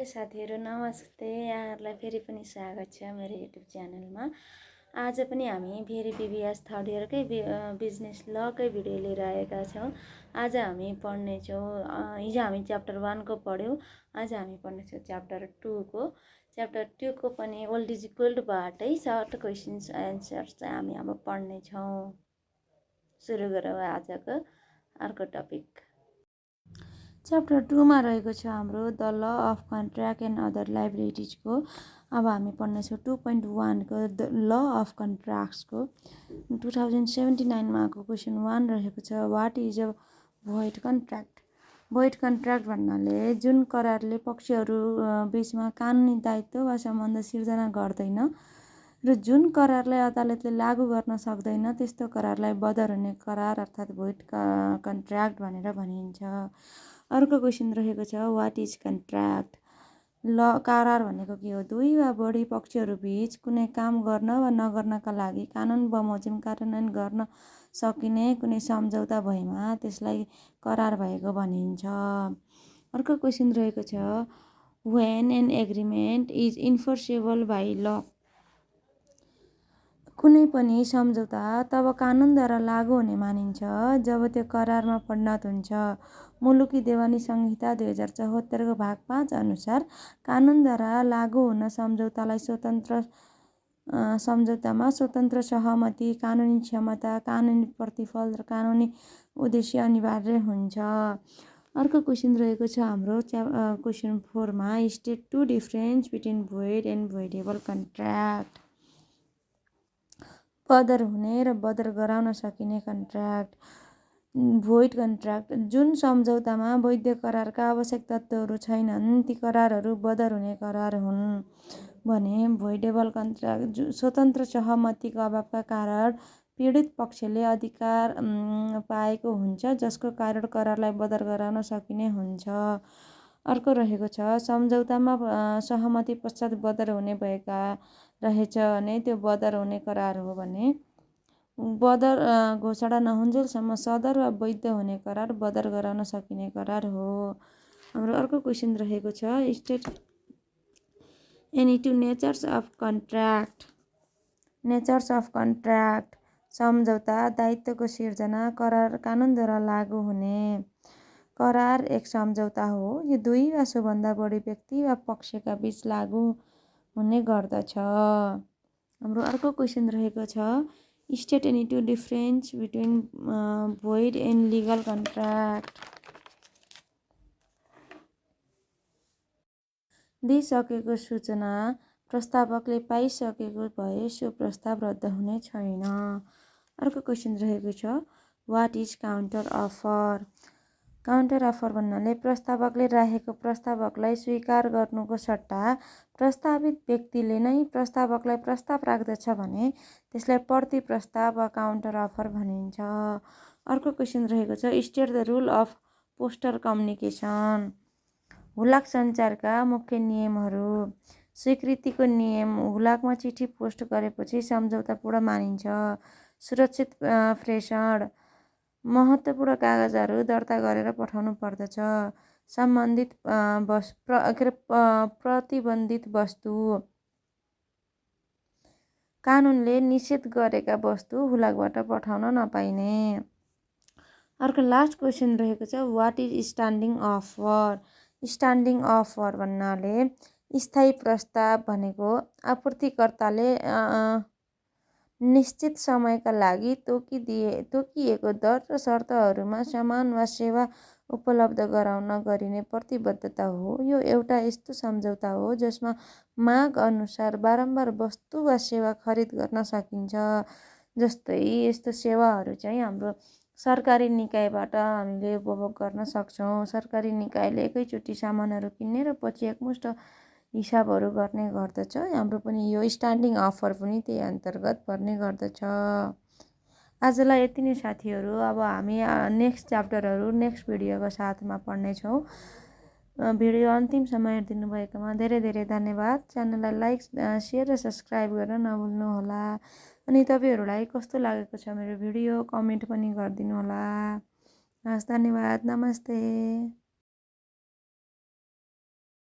प्रिय साथीहरू नमस्ते। यहाँहरूलाई फेरि पनि स्वागत छ मेरो युट्युब च्यानलमा। आज पनि हामी फेरि BBS थर्ड इयरकै बिजनेस लकै भिडियो लिएर आएका छौँ। आज हामी पढ्नेछौँ, हिजो हामी च्याप्टर 1 को पढ्यौँ, आज हामी पढ्नेछौँ च्याप्टर 2 को। च्याप्टर 2 को पनि ओल्ड इज इक्वल टु बाटै सर्ट क्वेसन्स एन्सर्स चाहिँ हामी अब पढ्नेछौँ। सुरु गरौँ आजको अर्को टपिक। च्याप्टर 2 मा रहेको छ हाम्रो the law of contract and other लाइबिलिटिजको। अब हामी पढ्नेछौँ 2.1 को द ल अफ कन्ट्र्याक्ट्सको। 2079 मा आएको क्वेसन 1 रहेको छ, what is a void contract. Void contract भन्नाले जुन करारले पक्षहरू बिचमा कानुनी दायित्व वा सम्बन्ध सिर्जना गर्दैन र जुन करारलाई अदालतले लागू गर्न सक्दैन त्यस्तो करारलाई बदर हुने करार अर्थात् भोइड कन्ट्र्याक्ट भनेर भनिन्छ। अर्को क्वेसन रहेको छ, वाट इज कन्ट्र्याक्ट। ल करार भनेको के हो? दुई वा बढी पक्षहरू बीच कुनै काम गर्न वा नगर्नका लागि कानुन बमोजिम कार्यान्वयन गर्न सकिने कुनै सम्झौता भएमा त्यसलाई करार भएको भनिन्छ। अर्को क्वेसन रहेको छ, when an agreement is enforceable by law. कुनै पनि सम्झौता तब कानुनद्वारा लागू हुने मानिन्छ जब त्यो करारमा परिणत हुन्छ। मुलुकी देवानी संहिता 2074 को भाग 5 अनुसार कानुनद्वारा लागू हुन सम्झौतामा स्वतन्त्र सहमति, कानुनी क्षमता, कानुनी प्रतिफल र कानुनी उद्देश्य अनिवार्य हुन्छ। अर्को क्वेसन रहेको छ हाम्रो क्वेसन 4 मा, state to difference between void and voidable contract. बदर हुने र बदर गराउन सकिने कन्ट्र्याक्ट। भोइड कन्ट्र्याक्ट जुन सम्झौतामा वैध करारका आवश्यक तत्त्वहरू छैनन् ती करारहरू बदर हुने करार हुन् भने भोइडेबल कन्ट्र्याक्ट स्वतन्त्र सहमतिको अभावका कारण पीडित पक्षले अधिकार पाएको हुन्छ जसको कारण करारलाई बदर गराउन सकिने हुन्छ। अर्को रहेको छ, सम्झौतामा सहमति पश्चात बदर हुने भएका रहेछ भने त्यो बदर हुने करार हो भने बदर घोषणा नहुन्जेलसम्म सदर वा वैध हुने करार बदर गराउन सकिने करार हो। हाम्रो अर्को क्वेसन रहेको छ, state any two natures of contract. Natures of contract सम्झौता, दायित्वको सिर्जना, करार, कानुनद्वारा लागू हुने। करार एक सम्झौता हो, यो दुई वा सोभन्दा बढी व्यक्ति वा पक्षका बीच लागू हुने गर्दछ। हाम्रो अर्को क्वेसन रहेको छ, state any to difference between void and legal contract. दिइसकेको सूचना प्रस्तावकले पाइसकेको भए सो प्रस्ताव रद्द हुने छैन। अर्को क्वेसन रहेको छ, what is counter offer. Counter offer भन्नाले प्रस्तावकले राखेको प्रस्तावकलाई स्वीकार गर्नुको सट्टा प्रस्तावित व्यक्तिले नै प्रस्तावकलाई प्रस्ताव राख्दछ भने त्यसलाई प्रति प्रस्ताव वा काउन्टर अफर भनिन्छ। अर्को क्वेसन रहेको छ, state the rule of postal communication. हुलाक सञ्चारका मुख्य नियमहरू। स्वीकृतिको नियम, हुलाकमा चिठी पोस्ट गरेपछि सम्झौता पूर्ण मानिन्छ। सुरक्षित प्रेषण, महत्त्वपूर्ण कागजहरू दर्ता गरेर पठाउनु पर्दछ। सम्बन्धित प्रतिबन्धित वस्तु, कानुनले निषेध गरेका वस्तु हुलाकबाट पठाउन नपाइने। अर्को लास्ट क्वेसन रहेको छ, what is standing offer. Standing offer भन्नाले स्थायी प्रस्ताव भनेको आपूर्तिकर्ताले निश्चित समयका लागि तोकिएको दर र शर्तहरूमा सामान वा सेवा उपलब्ध गराउन गरिने प्रतिबद्धता हो। यो एउटा यस्तो सम्झौता हो जसमा माग अनुसार बारम्बार वस्तु वा सेवा खरिद गर्न सकिन्छ। जस्तै यस्तो सेवाहरू चाहिँ हाम्रो सरकारी निकायबाट हामीले उपभोग गर्न सक्छौँ। सरकारी निकायले एकैचोटि सामानहरू किन्ने र पछि एकमुष्ट हिसाबहरू गर्ने गर्दछ। हाम्रो पनि यो स्ट्यान्डिङ अफर पनि त्यही अन्तर्गत पर्ने गर्दछ। आजलाई यति नै साथीहरू। अब हामी नेक्स्ट च्याप्टरहरू नेक्स्ट भिडियोको साथमा पढ्नेछौँ। भिडियो अन्तिमसम्म हेरिदिनु भएकोमा धेरै धेरै धन्यवाद। च्यानललाई लाइक, सेयर र सब्सक्राइब गर्न नभुल्नुहोला। अनि तपाईँहरूलाई कस्तो लागेको छ मेरो भिडियो कमेन्ट पनि गरिदिनु होला। हस्, धन्यवाद, नमस्ते।